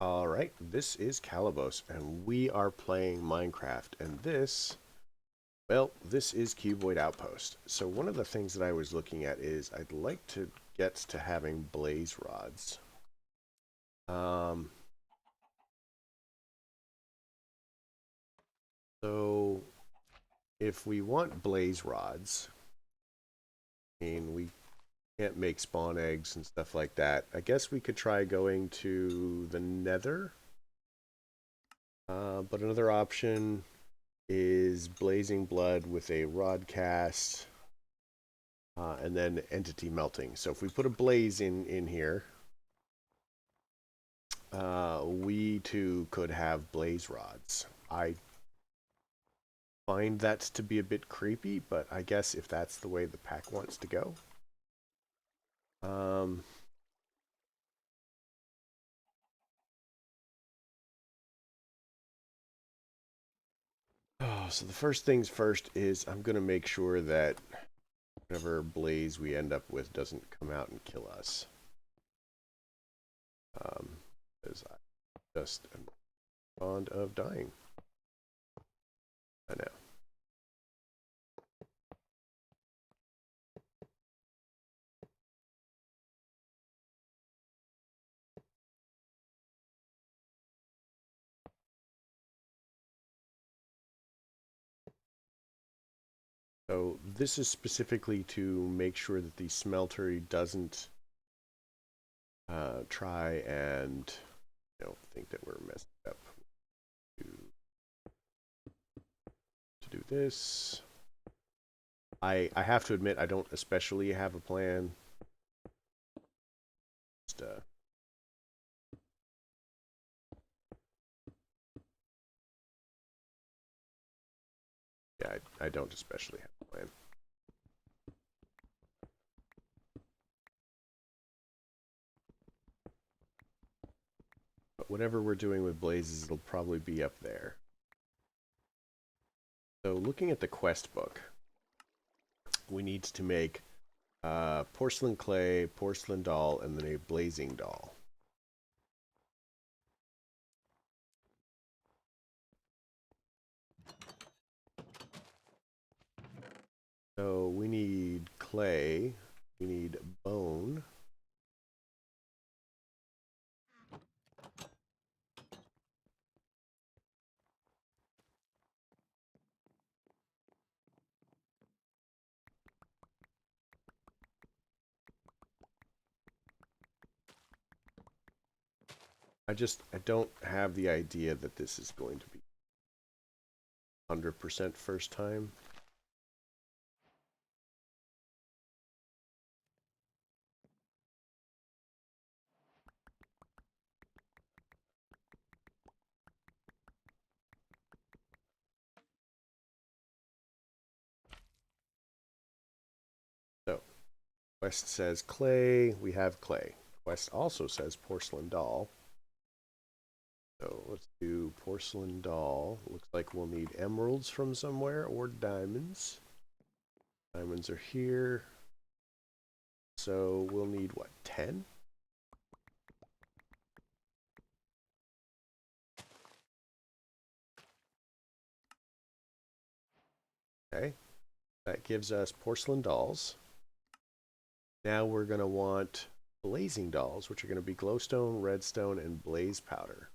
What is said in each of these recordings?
Alright, this is Calabos, and we are playing Minecraft, and this is Cuboid Outpost. So one of the things that I was looking at is I'd like to get to having blaze rods. Um, so if we want blaze rods, I mean, we can't make spawn eggs and stuff like that. I guess we could try going to the nether. But another option is blazing blood with a rod cast. And then entity melting. So if we put a blaze in here, we too could have blaze rods. I find that to be a bit creepy, but I guess if that's the way the pack wants to go. Um, so the first things first is I'm going to make sure that whatever blaze we end up with doesn't come out and kill us. Because I just am fond of dying. I know. So this is specifically to make sure that the smeltery doesn't try and think that we're messed up to, do this. I have to admit I don't especially have a plan. Just, yeah, I don't especially have a plan. But whatever we're doing with blazes, it'll probably be up there. So looking at the quest book, we need to make porcelain clay, porcelain doll, and then a blazing doll. So we need clay, we need bone. I don't have the idea that this is going to be 100% first time. So, quest says clay, we have clay. Quest also says porcelain doll. So let's do porcelain doll. Looks like we'll need emeralds from somewhere or diamonds. Diamonds are here. So we'll need what, 10? Okay. That gives us porcelain dolls. Now we're going to want blazing dolls, which are going to be glowstone, redstone, and blaze powder.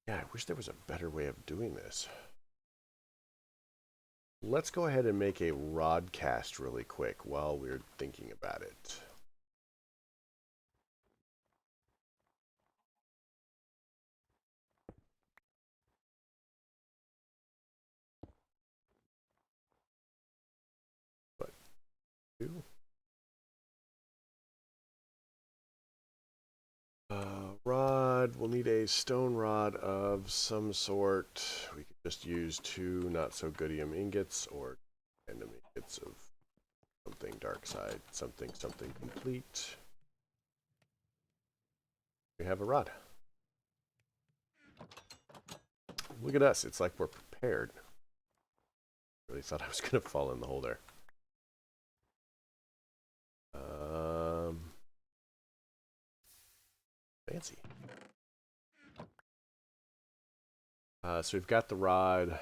Yeah, I wish there was a better way of doing this. Let's go ahead and make a rod cast really quick while we're thinking about it. But do. Rod, we'll need a stone rod of some sort. We could just use 2 not so goodium ingots or random ingots of something dark side, something complete. We have a rod. Look at us, it's like we're prepared. Really thought I was gonna fall in the hole there. Fancy. So we've got the rod.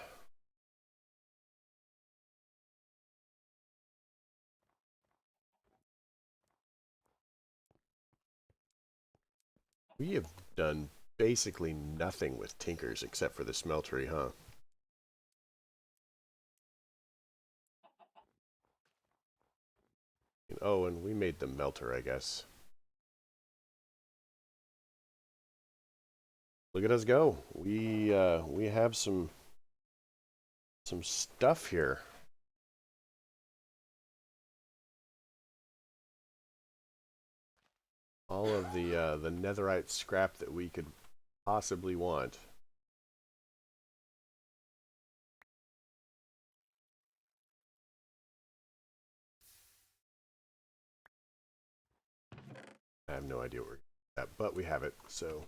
We have done basically nothing with tinkers except for the smeltery, huh? Oh, and we made the melter, I guess. Look at us go. We have some stuff here. All of the netherite scrap that we could possibly want. I have no idea where we're at, but we have it. So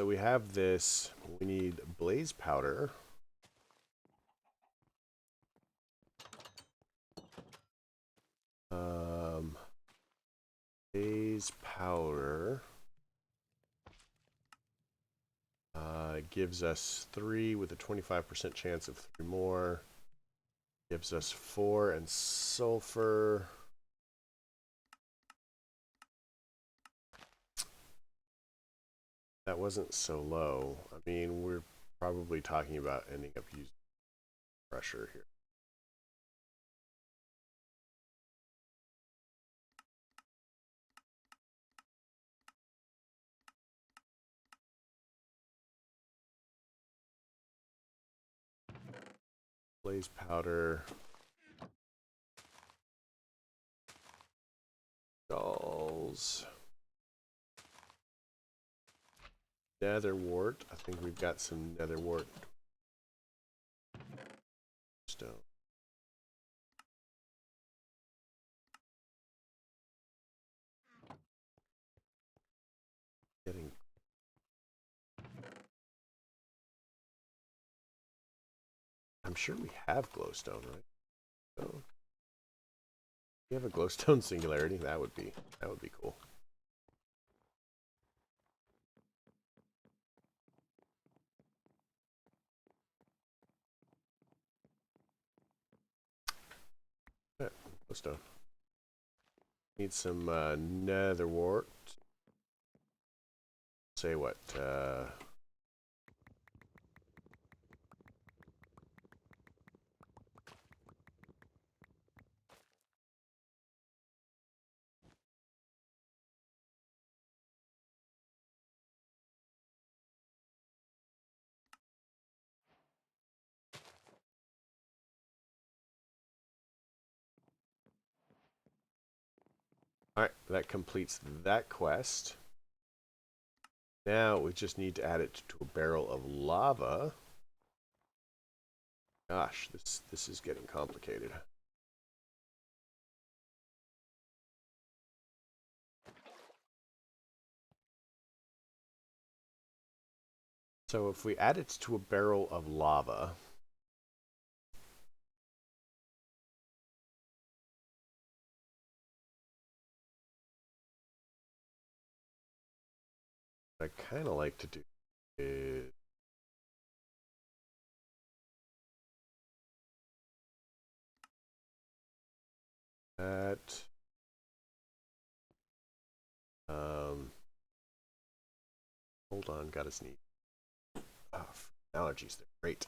we have this. We need blaze powder. Blaze powder gives us 3 with a 25% chance of 3 more. Gives us 4 and sulfur. That wasn't so low. I mean, we're probably talking about ending up using pressure here. Blaze powder. Dolls. Nether wart. I think we've got some nether wart. Stone. Getting. I'm sure we have glowstone, right? So, we have a glowstone singularity. That would be cool. Yeah, glowstone. Need some nether wart. Say what? Alright, that completes that quest. Now we just need to add it to a barrel of lava. Gosh, this is getting complicated. So if we add it to a barrel of lava, what I kind of like to do is that. Hold on, gotta sneeze. Oh, allergies, they're great.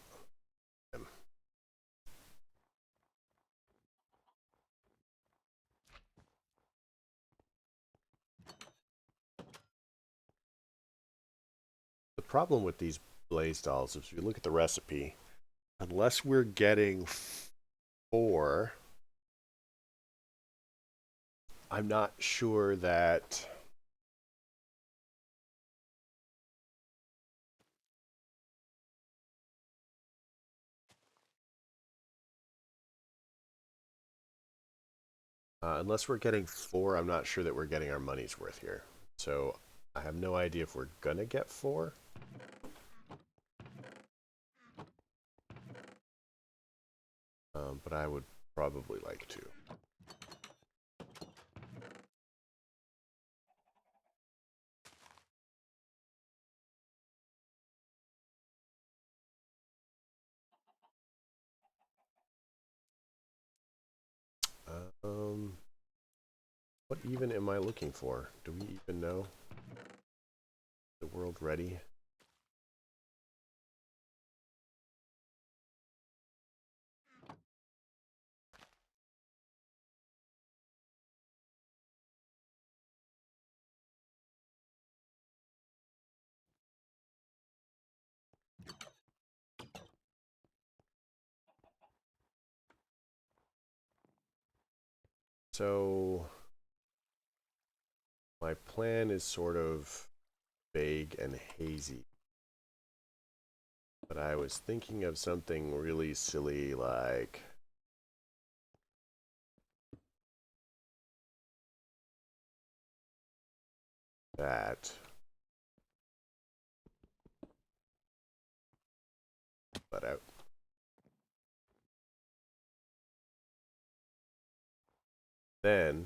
The problem with these blaze dolls is if you look at the recipe, unless we're getting 4, I'm not sure that unless we're getting 4, I'm not sure that we're getting our money's worth here. So I have no idea if we're gonna get 4. But I would probably like to. What even am I looking for? Do we even know? The world ready? So my plan is sort of vague and hazy. But I was thinking of something really silly like that. But out. Then,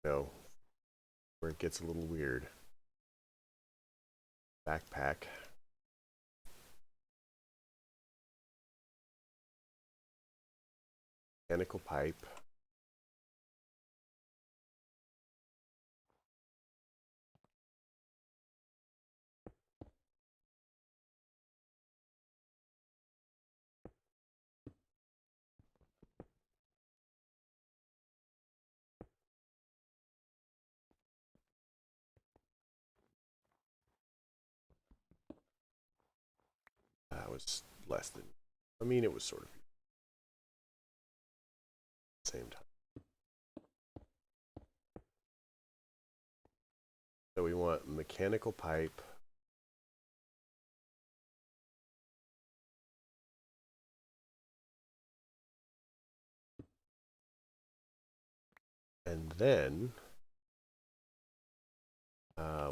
where it gets a little weird. Backpack. Mechanical pipe. That was less than. I mean, it was sort of the same time. So we want mechanical pipe. And then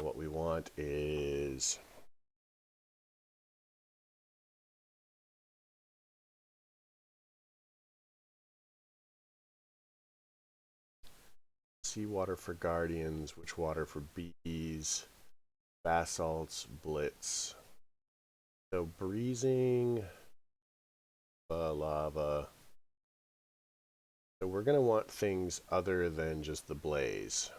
what we want is seawater for guardians, witch water for bees, basalts, blitz. So breezing, lava. So we're going to want things other than just the blaze.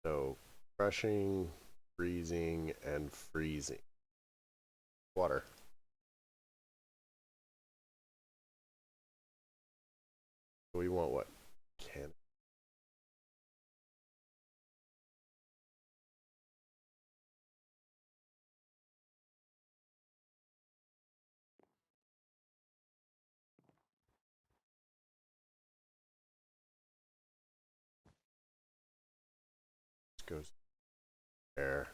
So crushing, freezing, and freezing. Water. We want what? Can. Goes there.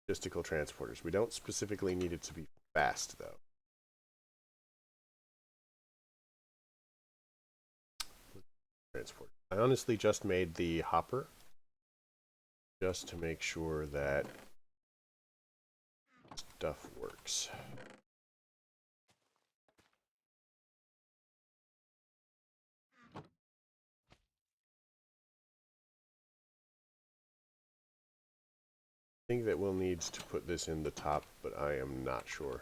Logistical transporters. We don't specifically need it to be fast, though. Transport. I honestly just made the hopper just to make sure that stuff works. I think that we'll need to put this in the top, but I am not sure.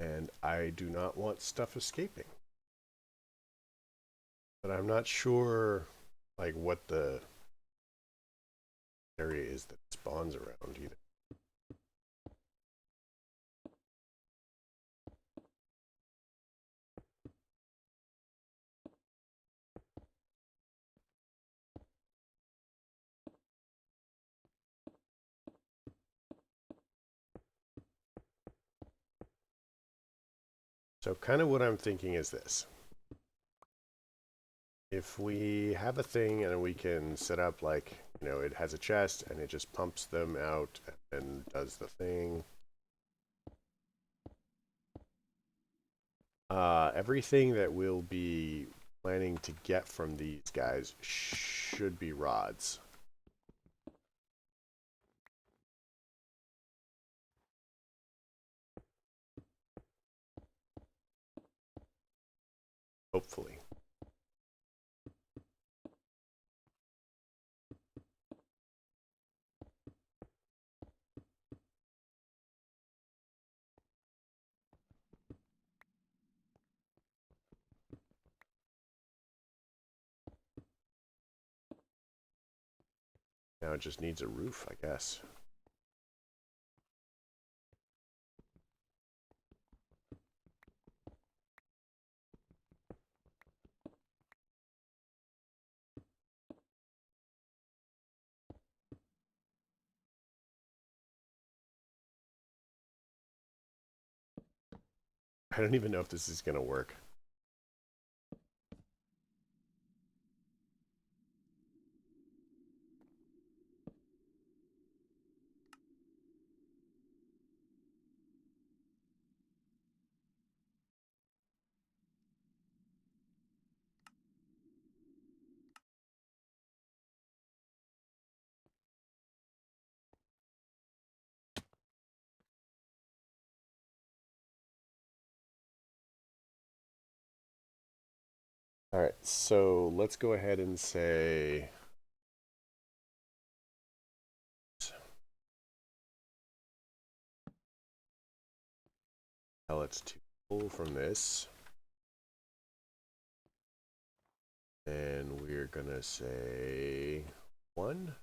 And I do not want stuff escaping. But I'm not sure like what the area is that spawns around either. So kind of what I'm thinking is this. If we have a thing and we can set up like, it has a chest and it just pumps them out and does the thing. Everything that we'll be planning to get from these guys should be rods. Hopefully. Now it just needs a roof, I guess. I don't even know if this is going to work. All right, so let's go ahead and say pellets to pull from this. And we're going to say 1.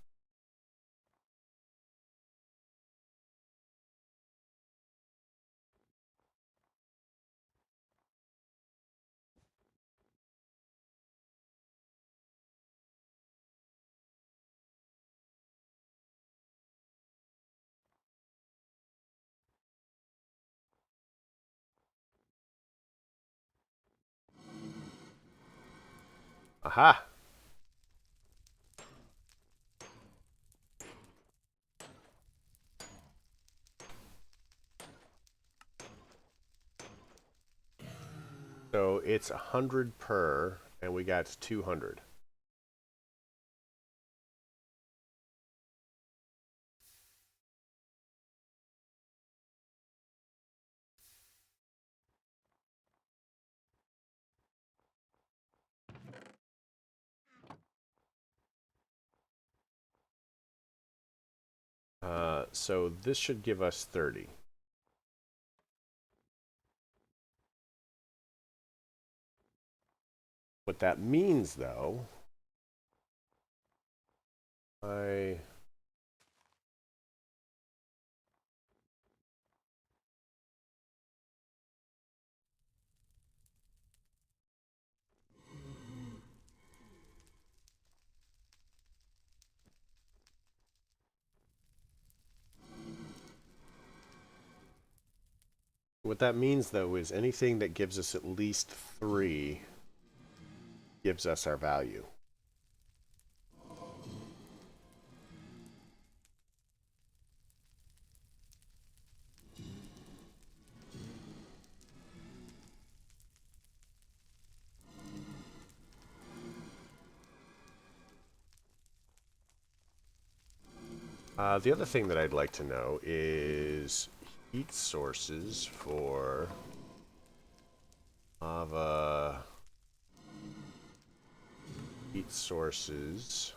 Aha! So it's 100 per, and we got 200. So this should give us 30. What that means, though, what that means, though, is anything that gives us at least 3 gives us our value. The other thing that I'd like to know is heat sources for lava. Heat sources.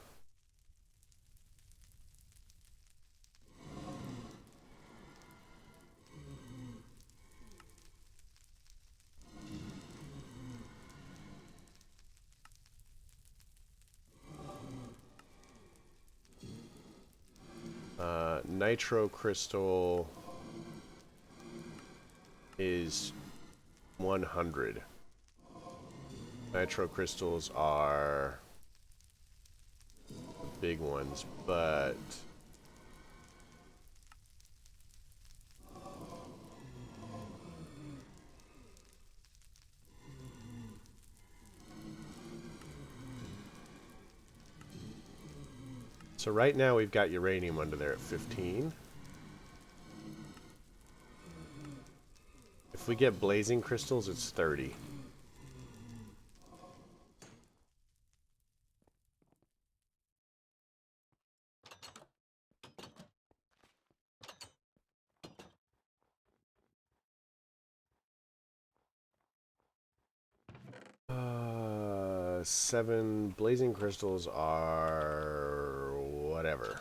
Nitro crystal is 100. Nitro crystals are big ones, but so right now we've got uranium under there at 15. If we get blazing crystals, it's 30. Seven blazing crystals are whatever.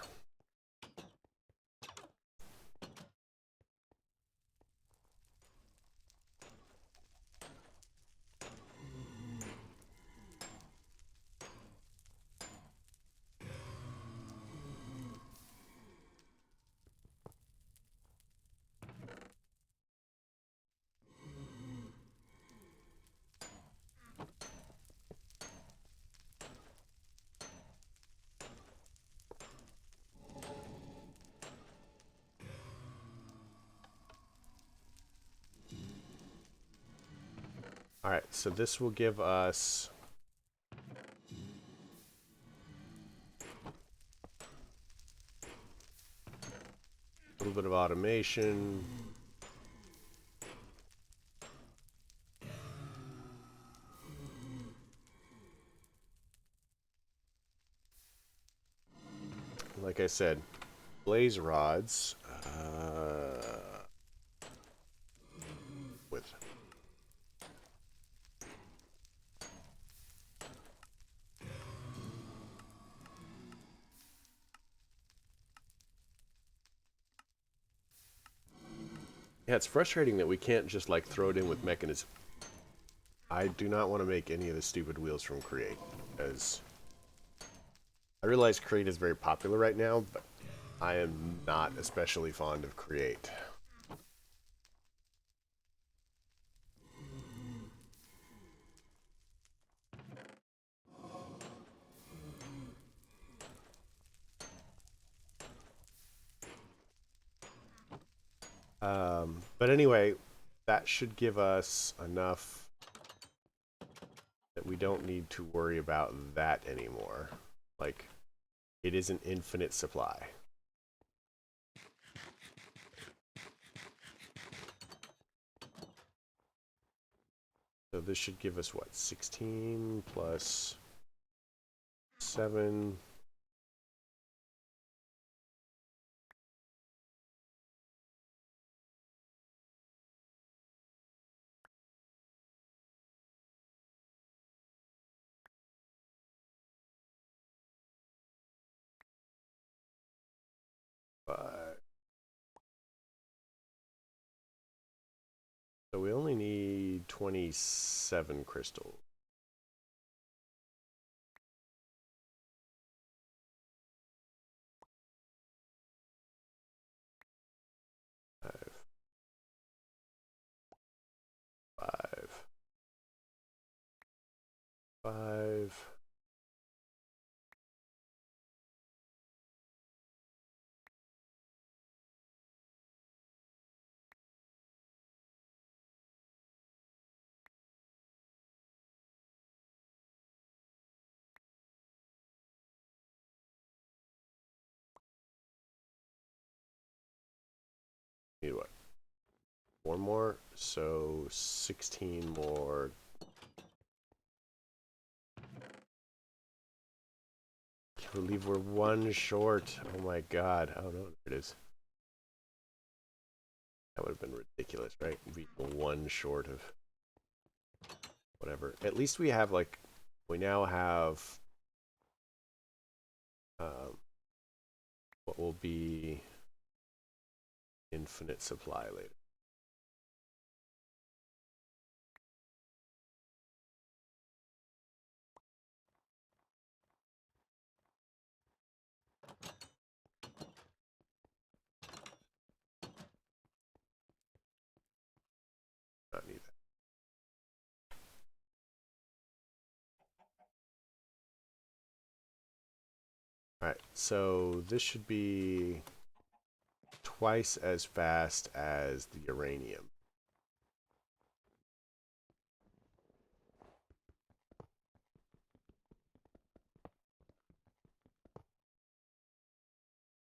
All right, so this will give us a little bit of automation. Like I said, blaze rods with yeah, it's frustrating that we can't just like throw it in with mechanism. I do not want to make any of the stupid wheels from Create, because I realize Create is very popular right now, but I am not especially fond of Create. But anyway, that should give us enough that we don't need to worry about that anymore. Like, it is an infinite supply. So this should give us what? 16 plus 7. So we only need 27 crystals. Five. Need what? 4 more, so 16 more. Can't believe we're 1 short. Oh my god. Oh no, there it is. That would have been ridiculous, right? Be 1 short of whatever. At least we have like, we now have what will be infinite supply later. Not need that. Alright, so this should be twice as fast as the uranium.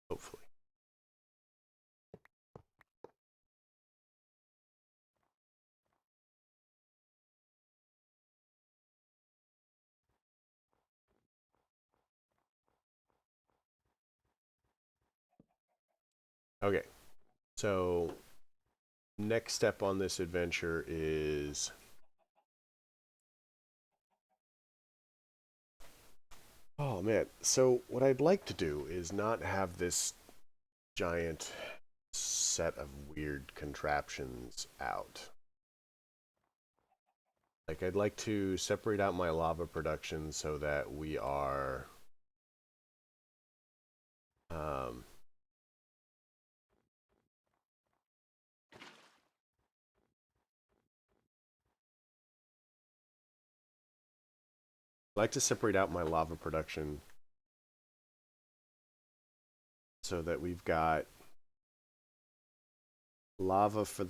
Hopefully. Okay, so next step on this adventure is oh man. So what I'd like to do is not have this giant set of weird contraptions out. Like I'd like to separate out my lava production so that we are um, I'd like to separate out my lava production so that we've got lava for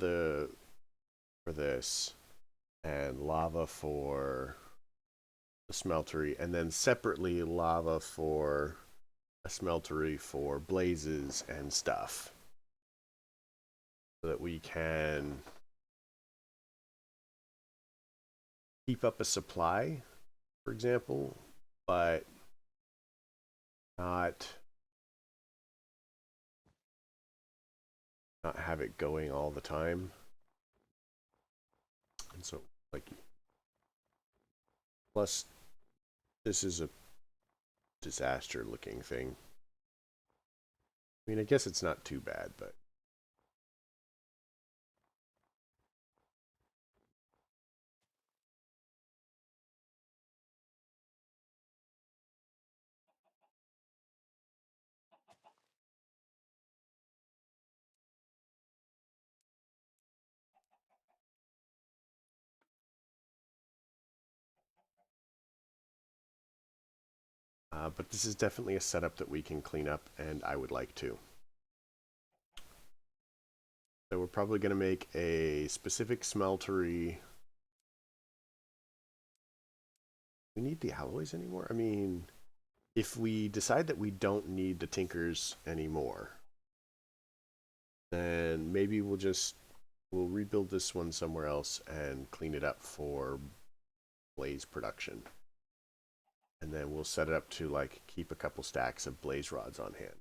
this and lava for the smeltery, and then separately lava for a smeltery for blazes and stuff, so that we can keep up a supply, for example, but not not have it going all the time. And so, like, plus this is a disaster looking thing. I mean, I guess it's not too bad, but but this is definitely a setup that we can clean up, and I would like to. So we're probably going to make a specific smeltery. We need the alloys anymore? I mean, if we decide that we don't need the tinkers anymore, then maybe we'll rebuild this one somewhere else and clean it up for blaze production. And then we'll set it up to like keep a couple stacks of blaze rods on hand.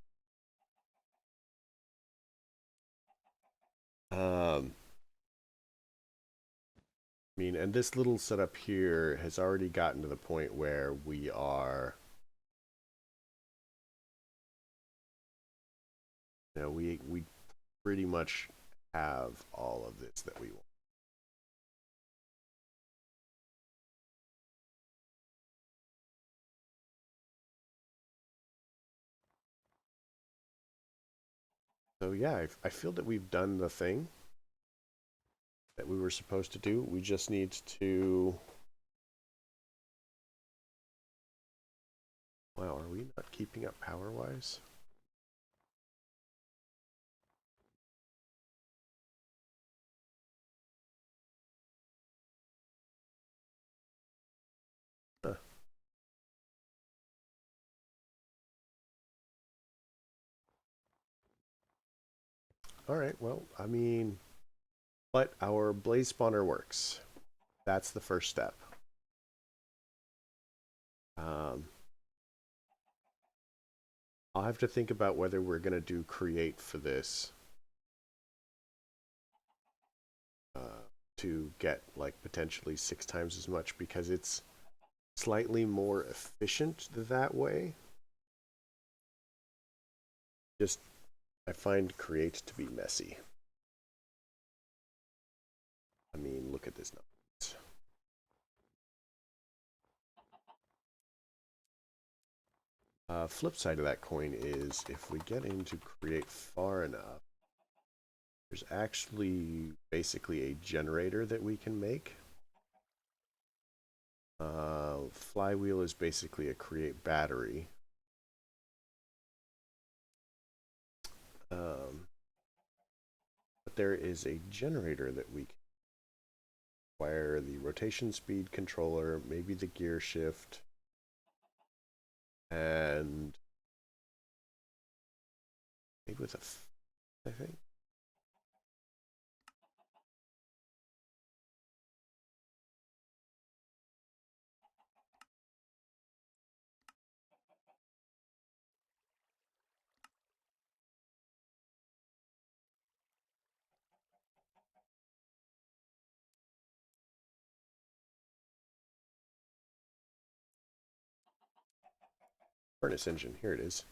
I mean, and this little setup here has already gotten to the point where we are, we pretty much have all of this that we want. So yeah, I feel that we've done the thing that we were supposed to do. We just need to. Wow, are we not keeping up power wise? Huh. All right, well, I mean, but our blaze spawner works. That's the first step. Um, I'll have to think about whether we're going to do create for this to get like potentially 6 times as much because it's slightly more efficient that way. Just, I find create to be messy. I mean, look at this number. Flip side of that coin is if we get into create far enough, there's actually basically a generator that we can make. Flywheel is basically a create battery. But there is a generator that we can acquire the rotation speed controller, maybe the gear shift, and maybe with I think. furnace engine. Here it is.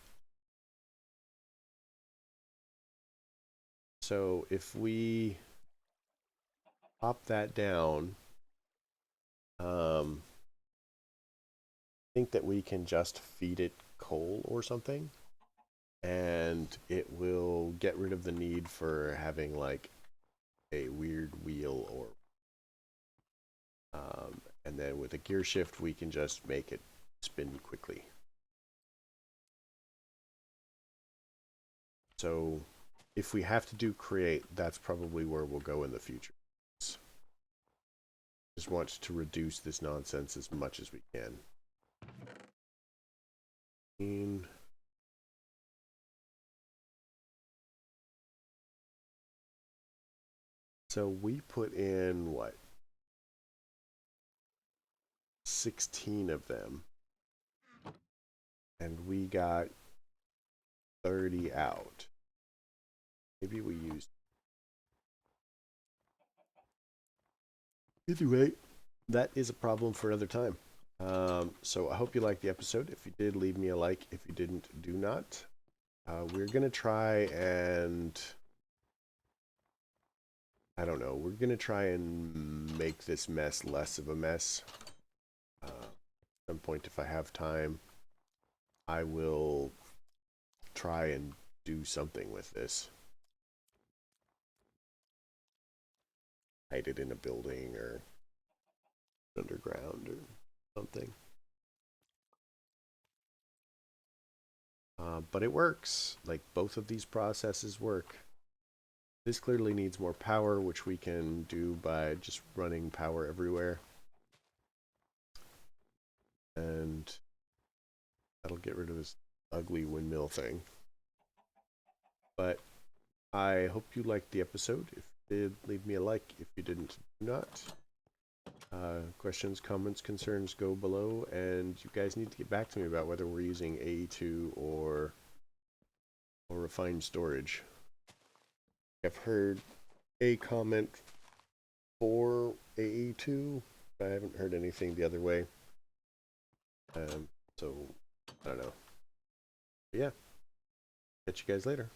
So if we pop that down, I think that we can just feed it coal or something, and it will get rid of the need for having like a weird wheel or and then with a gear shift we can just make it spin quickly. So if we have to do create, that's probably where we'll go in the future. Just want to reduce this nonsense as much as we can. So we put in what? 16 of them. And we got 30 out. Maybe we used. Anyway, that is a problem for another time. So I hope you liked the episode. If you did, leave me a like. If you didn't, do not. We're going to try and... I don't know. We're going to try and make this mess less of a mess. At some point, if I have time, I will try and do something with this. Hide it in a building or underground or something. But it works. Like, both of these processes work. This clearly needs more power, which we can do by just running power everywhere. And that'll get rid of this ugly windmill thing. But I hope you liked the episode. If you did, leave me a like. If you didn't, do not. Questions, comments, concerns, go below. And you guys need to get back to me about whether we're using AE2 or refined storage. I've heard a comment for AE2. I haven't heard anything the other way. So, I don't know. But yeah. Catch you guys later.